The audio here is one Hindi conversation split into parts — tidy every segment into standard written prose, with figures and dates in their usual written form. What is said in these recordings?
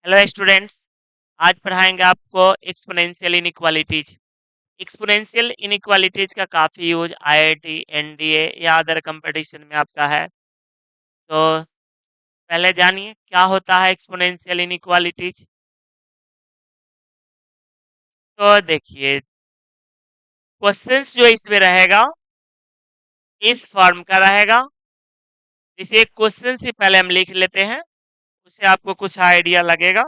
Hello students. आज पढ़ाएंगे आपको एक्सपोनेंशियल इनइक्वालिटीज। एक्सपोनेंशियल इनइक्वालिटीज का काफ़ी यूज आईआईटी एनडीए या अदर कंपटीशन में आपका है। तो पहले जानिए क्या होता है एक्सपोनेंशियल इनइक्वालिटीज। तो देखिए, क्वेश्चंस जो इसमें रहेगा इस फॉर्म का रहेगा। इसे एक क्वेश्चन से पहले हम लिख लेते हैं, उससे आपको कुछ आइडिया लगेगा।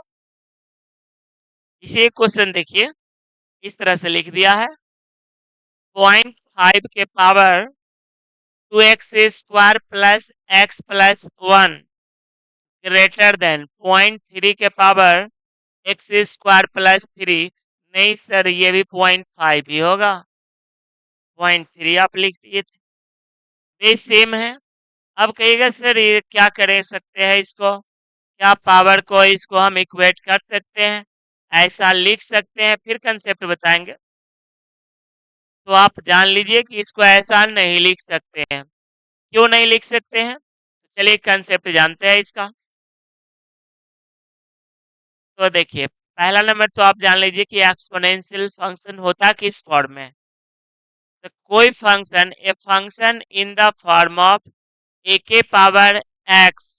इसे एक क्वेश्चन देखिए, इस तरह से लिख दिया है। 0.5 के power 2x square plus x plus 1 greater than 0.3 के पावर x स्क्वायर प्लस 3। नहीं सर, ये भी 0.5 ही होगा। 0.3 आप लिख दिए थे, ये सेम है। अब कहिएगा सर ये क्या कर सकते हैं इसको, क्या पावर को इसको हम इक्वेट कर सकते हैं, ऐसा लिख सकते हैं, फिर कंसेप्ट बताएंगे। तो आप जान लीजिए कि इसको ऐसा नहीं लिख सकते हैं। क्यों नहीं लिख सकते हैं, तो चलिए कंसेप्ट जानते हैं इसका। तो देखिए, पहला नंबर तो आप जान लीजिए कि एक्सपोनेंशियल फंक्शन होता किस फॉर्म में। तो कोई function, a function in the form of a के power x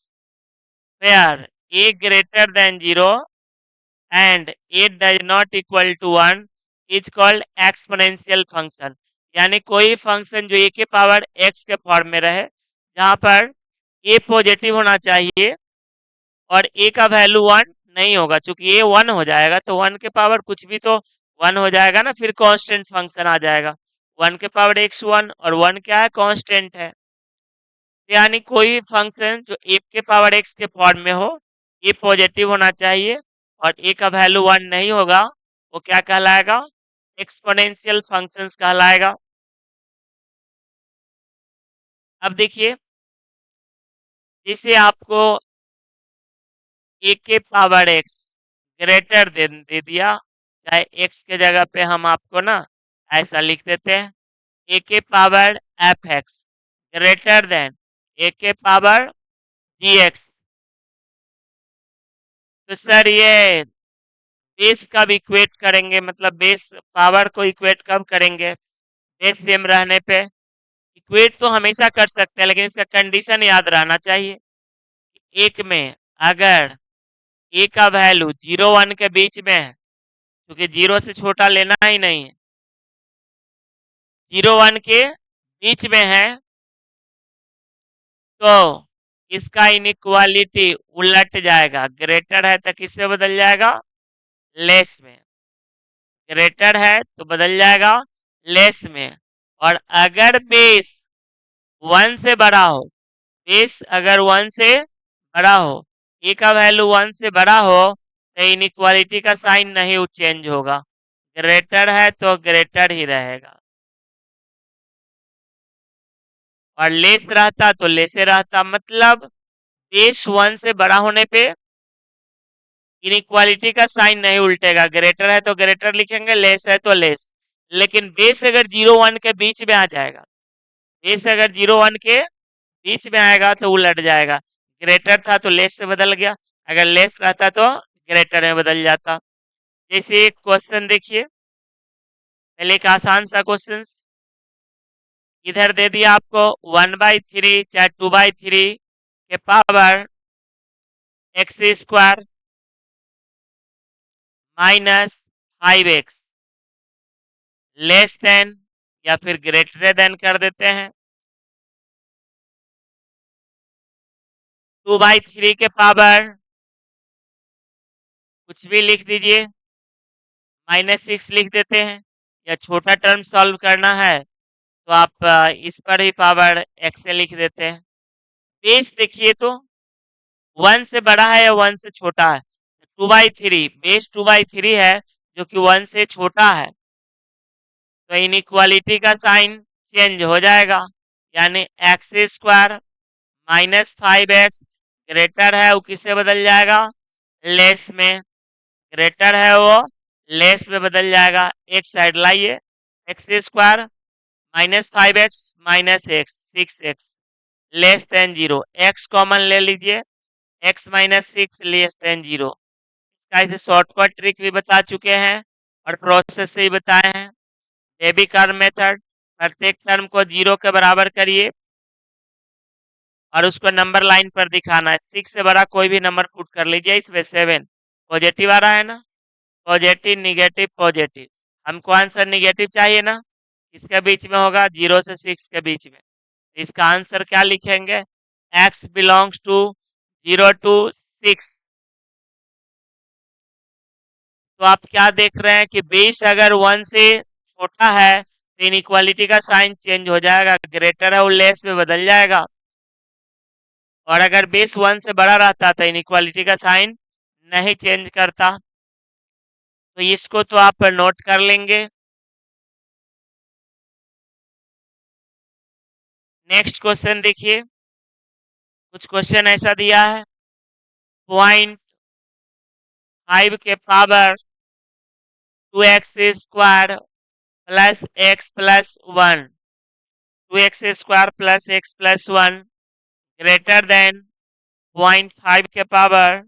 where a greater than 0 and a does not equal to 1 is called exponential function. यानी कोई फंक्शन जो ए के पावर एक्स के फॉर्म में रहे, जहां पर ए पॉजिटिव होना चाहिए और ए का वैल्यू 1 नहीं होगा। चूंकि ए 1 हो जाएगा तो 1 के पावर कुछ भी तो 1 हो जाएगा ना, फिर कांस्टेंट फंक्शन आ जाएगा। 1 के पावर एक्स 1, और 1 क्या है, कांस्टेंट है। यानी कोई फंक्शन जो ए के पावर एक्स के फॉर्म में हो, ए पॉजिटिव होना चाहिए और ए का वैल्यू 1 नहीं होगा, वो क्या कहलाएगा, एक्सपोनेंशियल फंक्शंस कहलाएगा। अब देखिए, जैसे आपको ए के पावर एक्स ग्रेटर दे दिया, चाहे एक्स के जगह पे हम आपको ना ऐसा लिख देते हैं, ए के power f x greater than a के पावर जी एक्स। तो सर ये बेस कब इक्वेट करेंगे, मतलब बेस पावर को इक्वेट कब करेंगे, बेस सेम रहने पे। इक्वेट तो हमेशा कर सकते हैं, लेकिन इसका कंडीशन याद रहना चाहिए। एक में अगर ए का वैल्यू 0 1 के बीच में है, क्योंकि 0 से छोटा लेना ही नहीं है, 0 1 के बीच में है, तो इसका इनइक्वालिटी उलट जाएगा। ग्रेटर है तो किससे बदल जाएगा, लेस में। ग्रेटर है तो बदल जाएगा लेस में। और अगर बेस 1 से बड़ा हो, बेस अगर 1 से बड़ा हो, ए का वैल्यू 1 से बड़ा हो, तो इनइक्वालिटी का साइन नहीं चेंज होगा। ग्रेटर है तो ग्रेटर ही रहेगा, और लेस रहता तो लेसे रहता। मतलब बेस 1 से बड़ा होने पे इनइक्वालिटी का साइन नहीं उल्टेगा। ग्रेटर है तो ग्रेटर लिखेंगे, लेस है तो लेस। लेकिन बेस अगर 0 1 के बीच में आ जाएगा, बेस अगर 0 1 के बीच में आएगा तो उलट जाएगा। ग्रेटर था तो लेस से बदल गया, अगर लेस रहता तो ग्रेटर में बदल जाता। जैसे एक क्वेश्चन देखिए, पहले एक आसान सा क्वेश्चन इधर दे दिया आपको, 1/3 चाहे 2/3 के power x square minus 5x less than या फिर ग्रेटर देन कर देते हैं। 2/3 के पावर कुछ भी लिख दीजिए, -6 लिख देते हैं, या छोटा टर्म सॉल्व करना है तो आप इस पर ही पावर x से लिख देते हैं। बेस देखिए तो 1 से बड़ा है या 1 से छोटा है, 2/3, बेस 2/3 है जो कि 1 से छोटा है, तो इनइक्वालिटी का साइन चेंज हो जाएगा। यानी एक्स स्क्वायर -5x ग्रेटर है वो किससे बदल जाएगा, लेस में। ग्रेटर है वो लेस में बदल जाएगा। एक साइड लाइए, x square -5x -x 6x less than 0, x common ले लीजिए, x -6 लेस देन 0। इसका इसे शॉर्टकट ट्रिक भी बता चुके हैं और प्रोसेस से ही बताए हैं। डेबिट मेथड, प्रत्येक टर्म को 0 के बराबर करिए और उसको नंबर लाइन पर दिखाना है। 6 से बड़ा कोई भी नंबर पुट कर लीजिए। इसमें 7 पॉजिटिव आ रहा है ना, पॉजिटिव निगेटिव पॉजिटिव, हमको आंसर निगेटिव चाहिए ना, इसके बीच में होगा 0 से 6 के बीच में। इसका आंसर क्या लिखेंगे, x बिलोंग्स टू 0 टू 6। तो आप क्या देख रहे हैं कि बेस अगर 1 से छोटा है तो इनइक्वालिटी का साइन चेंज हो जाएगा, ग्रेटर है और लेस में बदल जाएगा। और अगर बेस 1 से बड़ा रहता तो इनइक्वालिटी का साइन नहीं चेंज करता। तो इसको तो आप नोट कर लेंगे। नेक्स्ट क्वेश्चन देखिए, कुछ क्वेश्चन ऐसा दिया है, 0.5 के power 2x square plus x plus 1, 2x square plus x plus 1 greater than 0.5 के पावर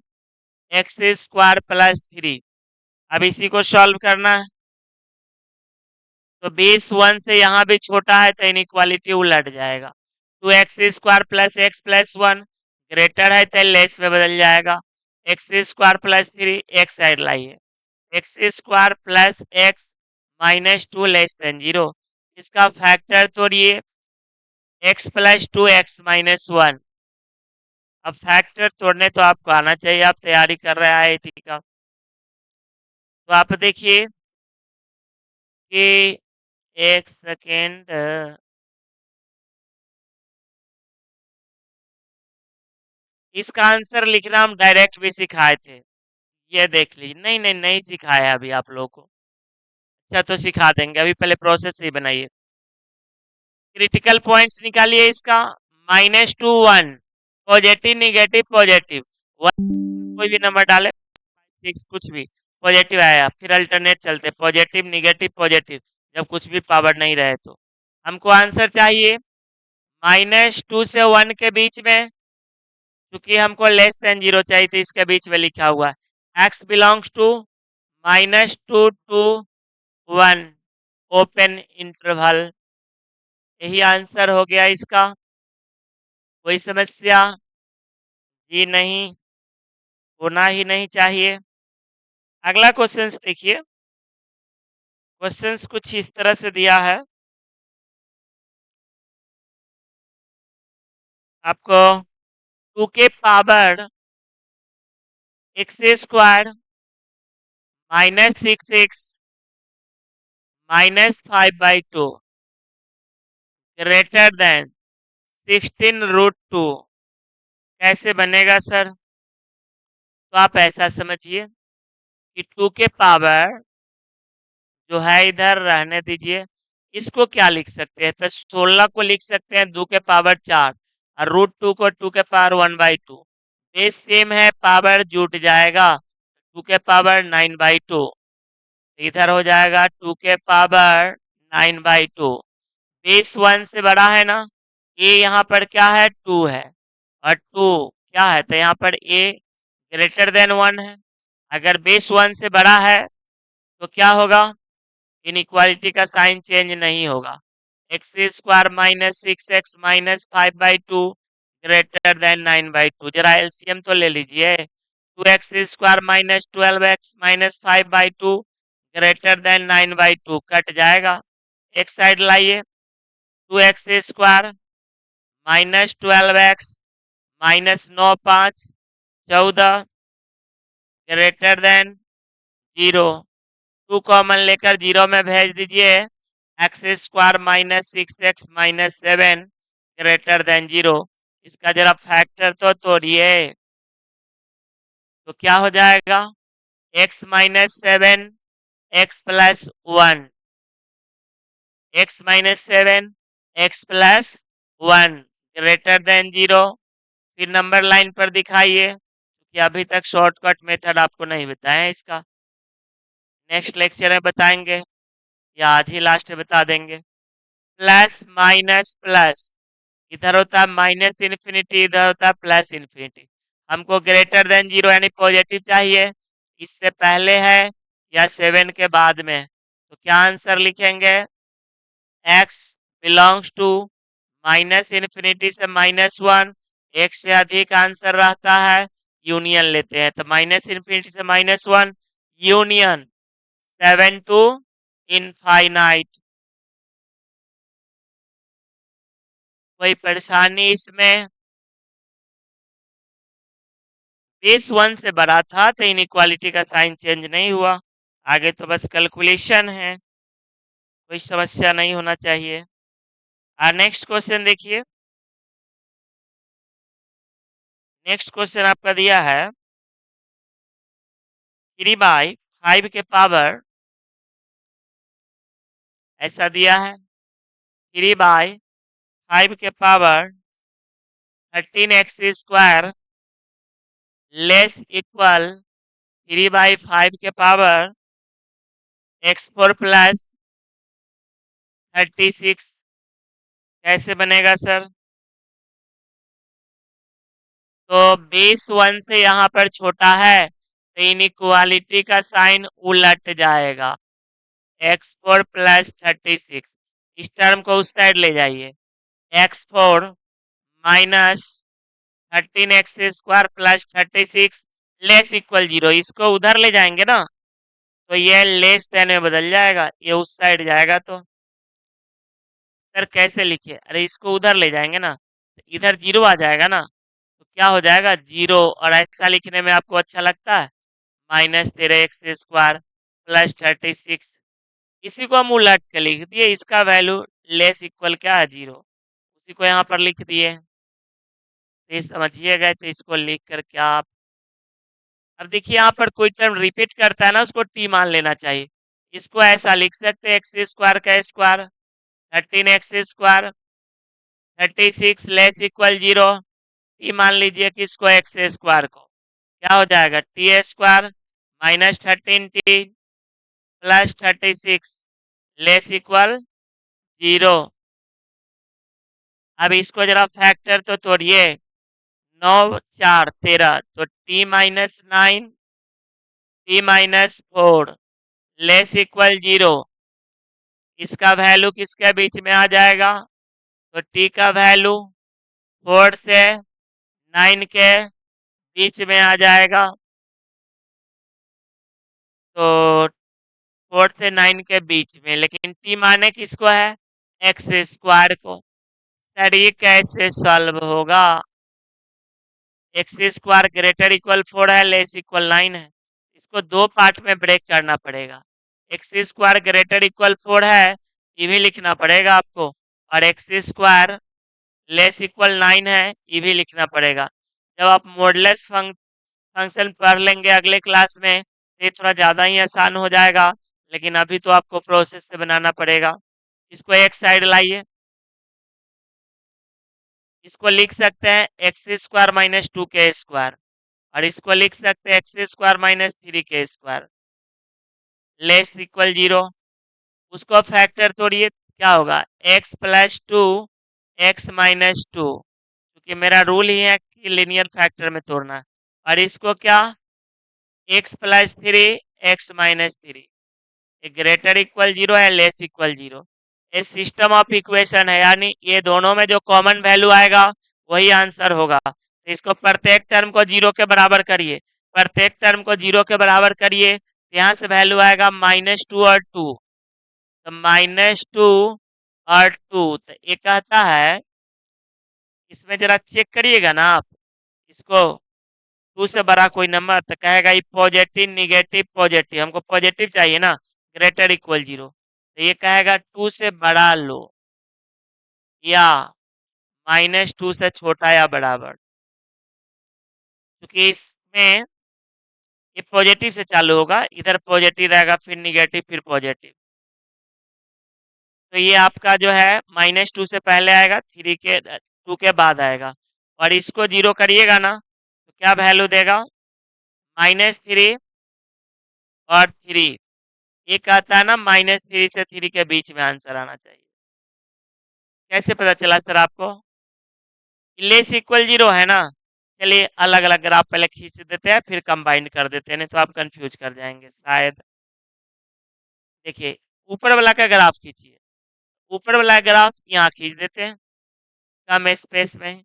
x स्क्वायर प्लस 3। अब इसी को सॉल्व करना है। तो बेस 1 से यहाँ भी छोटा है तो इनइक्वालिटी उलट जाएगा। 2x square plus x plus 1 greater है तो लेस में बदल जाएगा। x स्क्वायर प्लस 3 एक साइड लाइए, x square plus x minus 2 less than 0। इसका फैक्टर तोड़िए, x प्लस 2 x माइनस 1। अब फैक्टर तोड़ने तो आपको आना चाहिए, आप तैयारी कर रहे हैं आईआईटी का। तो आप देखिए कि एक सेकेंड, इसका आंसर लिखना हम डायरेक्ट भी सिखाए थे, ये देख लीजिए। नहीं नहीं नहीं सिखाया अभी आप लोगों को। अच्छा तो सिखा देंगे, अभी पहले प्रोसेस ही बनाइए। क्रिटिकल पॉइंट्स निकालिए इसका, -2 1 पॉजिटिव निगेटिव पॉजिटिव, 1 कोई भी नंबर डाले, 6 कुछ भी पॉजिटिव आया, फिर अल्टरनेट चलते पॉजिटिव निगेटिव पॉजिटिव जब कुछ भी पावर नहीं रहे। तो हमको आंसर चाहिए -2 से 1 के बीच में, क्योंकि हमको लेस देन 0 चाहिए तो इसके बीच में लिखा हुआ है x belongs to -2 to 1 open interval. यही आंसर हो गया इसका। कोई समस्या? जी नहीं, होना ही नहीं चाहिए। अगला क्वेश्चन देखिए, क्वेश्चंस कुछ इस तरह से दिया है आपको, 2 के power x square -6x -5/2 greater than 16√2 कैसे बनेगा सर? तो आप ऐसा समझिए कि 2 के पावर जो है इधर रहने दीजिए, इसको क्या लिख सकते हैं, तो 16 को लिख सकते हैं 2 के पावर 4 और √2 को 2 के पावर 1/2। बेस सेम है, पावर जुट जाएगा, 2 के पावर 9/2 इधर हो जाएगा 2 के पावर 9/2। बेस 1 से बड़ा है ना, ए यहाँ पर क्या है 2 है और 2 क्या है, तो यहाँ पर ए ग्रेटर देन 1 है। अगर बेस 1 से बड़ा है तो क्या होगा, इनइक्वालिटी का साइन चेंज नहीं होगा। X square -6x -5/2 greater than 9/2। जरा एलसीएम तो ले लीजिए, 2x square -12x -5/2 greater than 9/2 cut जाएगा। एक साइड लाइए, 2x square -12x -9 5 14 greater than 0। 2 common लेकर 0 में भेज दीजिए, x square -6x -7 greater than 0। इसका जरा फैक्टर तो तोड़िए, तो क्या हो जाएगा, x-7 x plus 1, x-7 x plus 1 greater than 0। फिर नंबर लाइन पर दिखाइए, कि अभी तक शॉर्टकट मेथड आपको नहीं बताया इसका, नेक्स्ट लेक्चर में बताएंगे या आज ही लास्ट में बता देंगे। प्लस माइनस प्लस, इधर होता है माइनस इन्फिनिटी, इधर होता है प्लस इन्फिनिटी। हमको ग्रेटर देन 0 यानी पॉजिटिव चाहिए, इससे पहले है या 7 के बाद में, तो क्या आंसर लिखेंगे? x belongs to minus infinity से -1, एक से अधिक आंसर रहता है, यूनियन लेते हैं, तो माइनस इन्फिनिटी से -1 यूनियन 7 टू इनफाइनाइट। कोई परेशानी इसमें? बेस 1 से बड़ा था तो इनइक्वालिटी का साइन चेंज नहीं हुआ, आगे तो बस कैलकुलेशन है, कोई समस्या नहीं होना चाहिए। और नेक्स्ट क्वेश्चन देखिए, नेक्स्ट क्वेश्चन आपका दिया है 3/5 के पावर, ऐसा दिया है 3/5 के पावर 13x² लेस इक्वल 3/5 के पावर x4 प्लस 36, कैसे बनेगा सर? तो बेस 1 से यहाँ पर छोटा है तो इनइक्वालिटी का साइन उलट जाएगा, x4 प्लस 36, इस टर्म को उस साइड ले जाइए, x4 minus 13x² plus 36 less equal 0, इसको उधर ले जाएंगे ना तो ये लेस देन में बदल जाएगा, ये उस साइड जाएगा। तो सर कैसे लिखिए? अरे इसको उधर ले जाएंगे ना तो इधर 0 आ जाएगा ना, तो क्या हो जाएगा 0, और ऐसा लिखने में आपको अच्छा लगता है, -13x² प्लस 36, इसी को हम उलट के लिख दिए, इसका वैल्यू लेस इक्वल क्या है 0, उसी को यहाँ पर लिख दिए। तो ये समझिएगा, तो इसको लिख कर क्या आप, अब देखिए यहाँ पर कोई टर्म रिपीट करता है ना उसको टी मान लेना चाहिए, इसको ऐसा लिख सकते हैं x² का square 13x² 36 less equal 0, T मान लीजिए कि इसको x² को, क्या हो जाएगा t² -13t plus 36 less equal 0। अब इसको जरा फैक्टर तो तोड़िए, 9 4 13, तो t-9 t-4 लेस इक्वल 0, इसका वैल्यू किसके बीच में आ जाएगा? तो t का वैल्यू 4 से 9 के बीच में आ जाएगा, तो 4 से 9 के बीच में, लेकिन t माने किसको है? x² को। सर ये कैसे सॉल्व होगा? x² ग्रेटर इक्वल 4 है, लेस इक्वल 9 है, इसको दो पार्ट में ब्रेक करना पड़ेगा, x² ग्रेटर इक्वल 4 है ये भी लिखना पड़ेगा आपको, और x² लेस इक्वल 9 है ये भी लिखना पड़ेगा। जब आप मॉडुलस फंक्शन पढ़ लेंगे अगले क्लास में तो ये थोड़ा ज़्यादा ही आसान हो जाएगा, लेकिन अभी तो आपको प्रोसेस से बनाना पड़ेगा। इसको एक साइड लाइए, इसको लिख सकते हैं x² - 2k², और इसको लिख सकते हैं x² - 3k² लेस इक्वल 0, उसको फैक्टर तोड़िए, क्या होगा x + 2 x - 2, क्योंकि मेरा रूल ही है कि लिनियर फैक्टर में तोड़ना है, और इसको क्या x + 3 x - 3, ग्रेटर इक्वल 0 है, लेस इक्वल 0, ये सिस्टम ऑफ इक्वेशन है, यानी ये दोनों में जो कॉमन वैल्यू आएगा वही आंसर होगा। तो इसको प्रत्येक टर्म को 0 के बराबर करिए, प्रत्येक टर्म को 0 के बराबर करिए, यहाँ से वैल्यू आएगा -2 और 2, तो -2 और 2, तो ये कहता है, इसमें जरा चेक करिएगा ना आप, इसको 2 से बड़ा कोई नंबर तो कहेगा ये पॉजिटिव निगेटिव पॉजिटिव, हमको पॉजिटिव चाहिए ना, ग्रेटर इक्वल 0, तो ये कहेगा 2 से बड़ा लो या -2 से छोटा या बराबर, क्योंकि इसमें ये पॉजिटिव से चालू होगा, इधर पॉजिटिव रहेगा फिर निगेटिव फिर पॉजिटिव, तो ये आपका जो है -2 से पहले आएगा, 2 के बाद आएगा, और इसको 0 करिएगा ना तो क्या वैल्यू देगा -3 और 3, ये कहता है ना -3 से 3 के बीच में आंसर आना चाहिए। कैसे पता चला सर आपको? लेस इक्वल 0 है ना, चलिए अलग अलग ग्राफ पहले खींच देते हैं, फिर कंबाइन कर देते हैं, नहीं तो आप कंफ्यूज कर जाएंगे शायद। देखिए ऊपर वाला का ग्राफ खींचिए। ऊपर वाला ग्राफ यहाँ खींच देते हैं कम स्पेस में।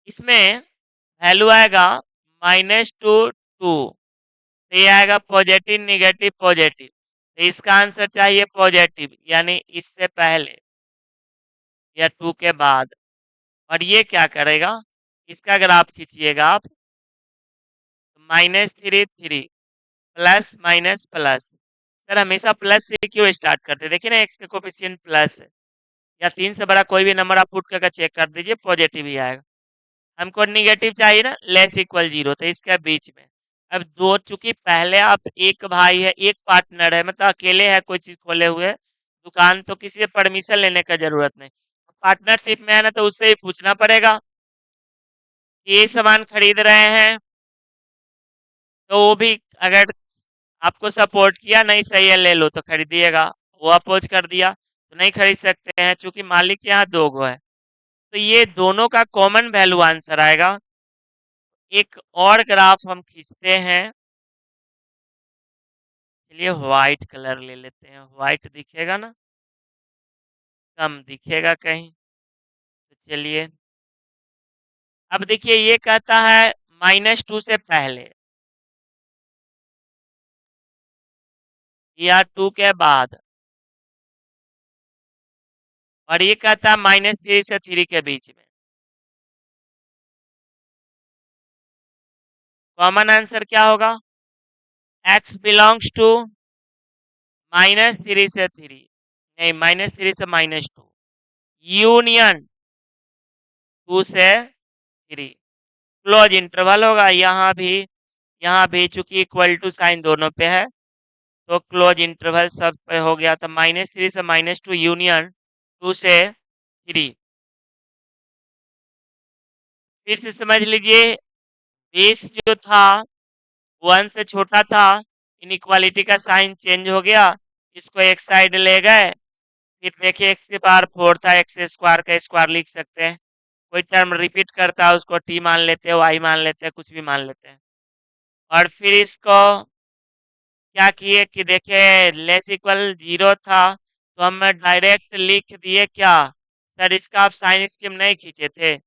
इसमें वैल्यू आएगा -2 2। तो ये आएगा पॉजिटिव निगेटिव पॉजिटिव, तो इसका आंसर चाहिए पॉजिटिव, यानी इससे पहले या 2 के बाद। और ये क्या करेगा, इसका ग्राफ खींचिएगा आप। -3 3 प्लस माइनस प्लस। सर हमेशा प्लस से क्यों स्टार्ट करते हैं, देखिए ना एक्स का कोफिशिएंट प्लस है, या 3 से बड़ा कोई भी नंबर आप पुट करके चेक कर दीजिए पॉजिटिव ही आएगा। हमको निगेटिव चाहिए ना, लेस इक्वल 0, तो इसके बीच में। अब दो, चूंकि पहले आप एक भाई है एक पार्टनर है, मतलब अकेले है कोई चीज खोले हुए दुकान, तो किसी से परमिशन लेने का जरूरत नहीं। पार्टनरशिप में है ना, तो उससे ही पूछना पड़ेगा कि ये सामान खरीद रहे हैं, तो वो भी अगर आपको सपोर्ट किया नहीं सही है ले लो तो खरीदिएगा, वो अपोज कर दिया तो नहीं खरीद सकते हैं, चूंकि मालिक यहाँ दो गो है। तो ये दोनों का कॉमन वैल्यू आंसर आएगा। एक और ग्राफ हम खींचते हैं। चलिए व्हाइट कलर ले लेते हैं, व्हाइट दिखेगा ना, कम दिखेगा कहीं, तो चलिए। अब देखिए ये कहता है -2 से पहले या 2 के बाद, और ये कहता है -3 से 3 के बीच में। कॉमन आंसर क्या होगा, x बिलोंग्स टू -3 से 3, नहीं -3 से -2, यूनियन 2 से 3, क्लोज इंटरवल होगा। यहाँ भी चूंकि इक्वल टू साइन दोनों पे है, तो क्लोज इंटरवल सब पे हो गया, तो -3 से -2 यूनियन 2 से 3। फिर से समझ लीजिए, बेस जो था 1 से छोटा था, इनइक्वालिटी का साइन चेंज हो गया, इसको एक साइड ले गए। फिर देखिए एक्स के पावर 4 था, एक्स स्क्वायर का स्क्वायर लिख सकते हैं। कोई टर्म रिपीट करता है उसको टी मान लेते हैं, वाई मान लेते हैं, कुछ भी मान लेते हैं। और फिर इसको क्या किए कि देखे लेस इक्वल 0 था, तो हम डायरेक्ट लिख दिए क्या, सर इसका आप साइन स्कीम नहीं खींचे थे,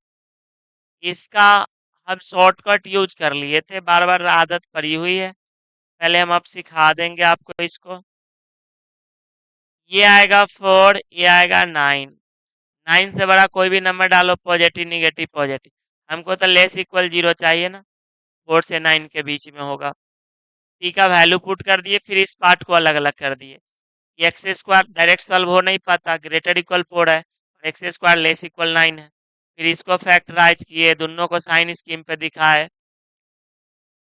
इसका हम शॉर्टकट यूज कर लिए थे, बार बार आदत पड़ी हुई है। पहले हम अब सिखा देंगे आपको इसको। ये आएगा 4, ये आएगा 9। 9 से बड़ा कोई भी नंबर डालो, पॉजिटिव निगेटिव पॉजिटिव। हमको तो लेस इक्वल 0 चाहिए ना, 4 से 9 के बीच में होगा। टी का वैल्यू पुट कर दिए, फिर इस पार्ट को अलग अलग कर दिए। एक्स स्क्वायर डायरेक्ट सॉल्व हो नहीं पाता, ग्रेटर इक्वल 4 है, एक्स स्क्वायर लेस इक्वल 9 है। फिर इसको फैक्टराइज किए, दोनों को साइन स्कीम पे दिखाए,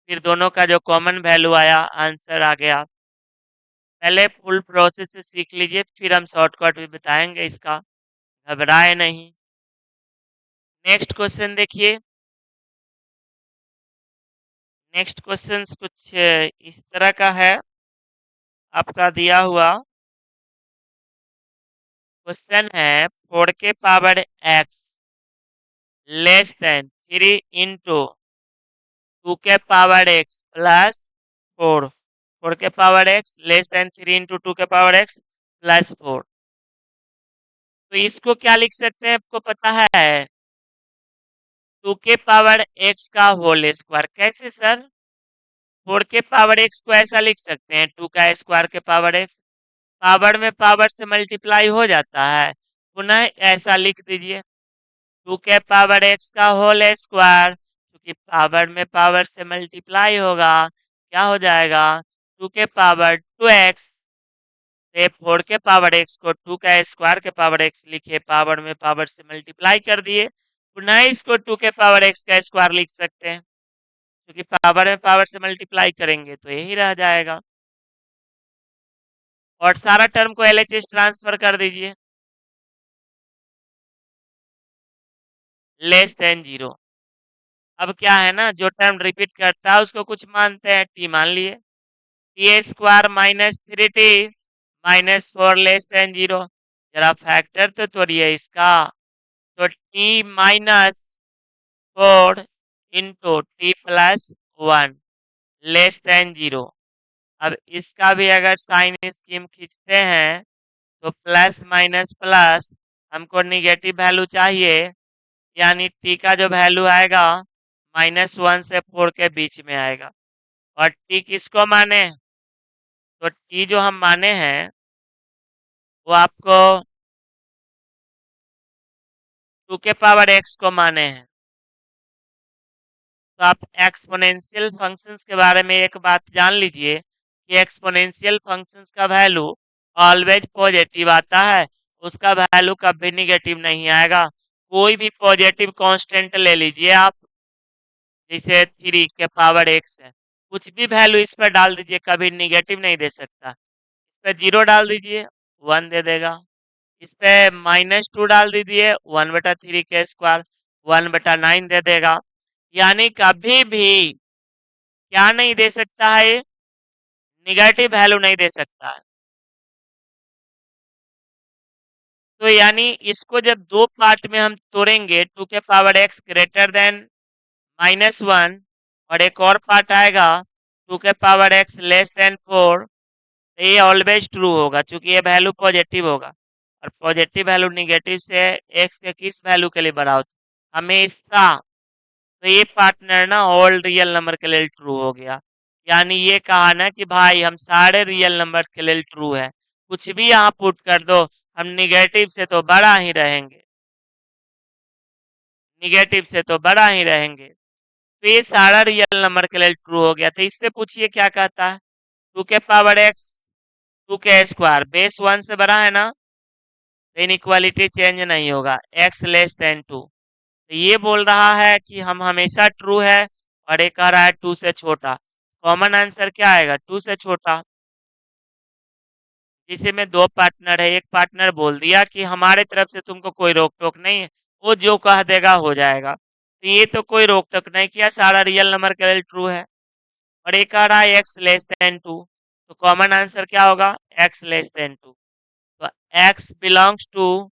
फिर दोनों का जो कॉमन वैल्यू आया आंसर आ गया। पहले फुल प्रोसेस से सीख लीजिए, फिर हम शॉर्टकट भी बताएंगे इसका, घबराए नहीं। नेक्स्ट क्वेश्चन देखिए। नेक्स्ट क्वेश्चन कुछ इस तरह का है आपका दिया हुआ। क्वेश्चन है 4 के power x less than 3 into 2 के पावर x प्लस 4। 4 के power x less than 3 into 2 के पावर x प्लस 4। तो इसको क्या लिख सकते हैं, आपको पता है, 2 के पावर x का होल स्क्वायर। कैसे सर, 4 के पावर x को ऐसा लिख सकते हैं 2 का स्क्वायर के पावर x, पावर में पावर से मल्टीप्लाई हो जाता है, पुनः ऐसा लिख दीजिए 2 के पावर x का होल स्क्वायर, क्योंकि पावर में पावर से मल्टीप्लाई होगा, क्या हो जाएगा 2 के पावर 2x। से 4 के पावर x को 2 का स्क्वायर के पावर x लिखे, पावर में पावर से मल्टीप्लाई कर दिए, पुनः इसको 2 के पावर x का स्क्वायर लिख सकते हैं, क्योंकि पावर में पावर से मल्टीप्लाई करेंगे तो यही रह जाएगा। और सारा टर्म को एलएचएस ट्रांसफर कर दीजिए, लेस देन 0। अब क्या है ना, जो टर्म रिपीट करता है उसको कुछ मानते हैं, टी मान लिए, T square -3t -4 less than 0। जरा फैक्टर तो तोड़िए इसका, तो T minus 4 × t+1 less than 0। अब इसका भी अगर साइन स्कीम खींचते हैं तो प्लस माइनस प्लस, हमको निगेटिव वैल्यू चाहिए, यानी टी का जो वैल्यू आएगा -1 से 4 के बीच में आएगा। और टी किसको माने, तो टी जो हम माने हैं वो आपको 2 के पावर x को माने हैं। तो आप एक्सपोनेंशियल फंक्शंस के बारे में एक बात जान लीजिए कि एक्सपोनेंशियल फंक्शंस का वैल्यू ऑलवेज पॉजिटिव आता है, उसका वैल्यू कभी निगेटिव नहीं आएगा। कोई भी पॉजिटिव कांस्टेंट ले लीजिए आप, जैसे 3 के पावर x है, कुछ भी वैल्यू इस पर डाल दीजिए, कभी निगेटिव नहीं दे सकता। इस पर 0 डाल दीजिए, 1 दे देगा। इस पे -2 डाल दीजिए, 1/3 के स्क्वायर 1/9 दे देगा। यानी कभी भी क्या नहीं दे सकता है, निगेटिव वैल्यू नहीं दे सकता है। तो यानी इसको जब दो पार्ट में हम तोड़ेंगे, 2 के पावर x ग्रेटर देन -1, और एक और पार्ट आएगा 2 के पावर x लेस देन 4, तो ये ऑलवेज ट्रू होगा क्योंकि ये वैल्यू पॉजिटिव होगा। और पॉजिटिव वैल्यू निगेटिव से x के किस वैल्यू के लिए बड़ा होता है, हमेशा। तो ये पार्टनर ना ऑल रियल नंबर के लिए ट्रू हो गया। यानी ये कहा ना कि भाई हम सारे रियल नंबर के लिए ट्रू है, कुछ भी यहाँ पुट कर दो, हम निगेटिव से तो बड़ा ही रहेंगे, निगेटिव से तो बड़ा ही रहेंगे। तो ये सारा रियल नंबर के लिए ट्रू हो गया। तो इससे पूछिए क्या कहता है, 2 के पावर x 2 के स्क्वायर बेस 1 से बड़ा है ना, तो इनइक्वालिटी चेंज नहीं होगा, x लेस देन 2। तो ये बोल रहा है कि हम हमेशा ट्रू है, और ये कह रहा है 2 से छोटा। कॉमन आंसर क्या आएगा, 2 से छोटा। जिसे में दो पार्टनर है, एक पार्टनर बोल दिया कि हमारे तरफ से तुमको कोई रोक टोक नहीं है, वो जो कह देगा हो जाएगा। तो ये तो कोई रोक टोक नहीं किया, सारा रियल नंबर के लिए ट्रू है। और एक आ रहा है एक्स लेस देन 2, तो कॉमन आंसर क्या होगा, एक्स लेस देन 2। तो एक्स बिलोंग्स टू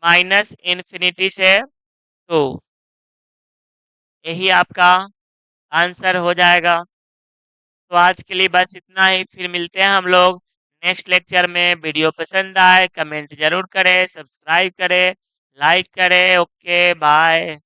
-इन्फिनिटी से 2, यही आपका आंसर हो जाएगा। तो आज के लिए बस इतना ही, फिर मिलते हैं हम लोग नेक्स्ट लेक्चर में। वीडियो पसंद आए कमेंट जरूर करें, सब्सक्राइब करें, लाइक करें। Okay bye.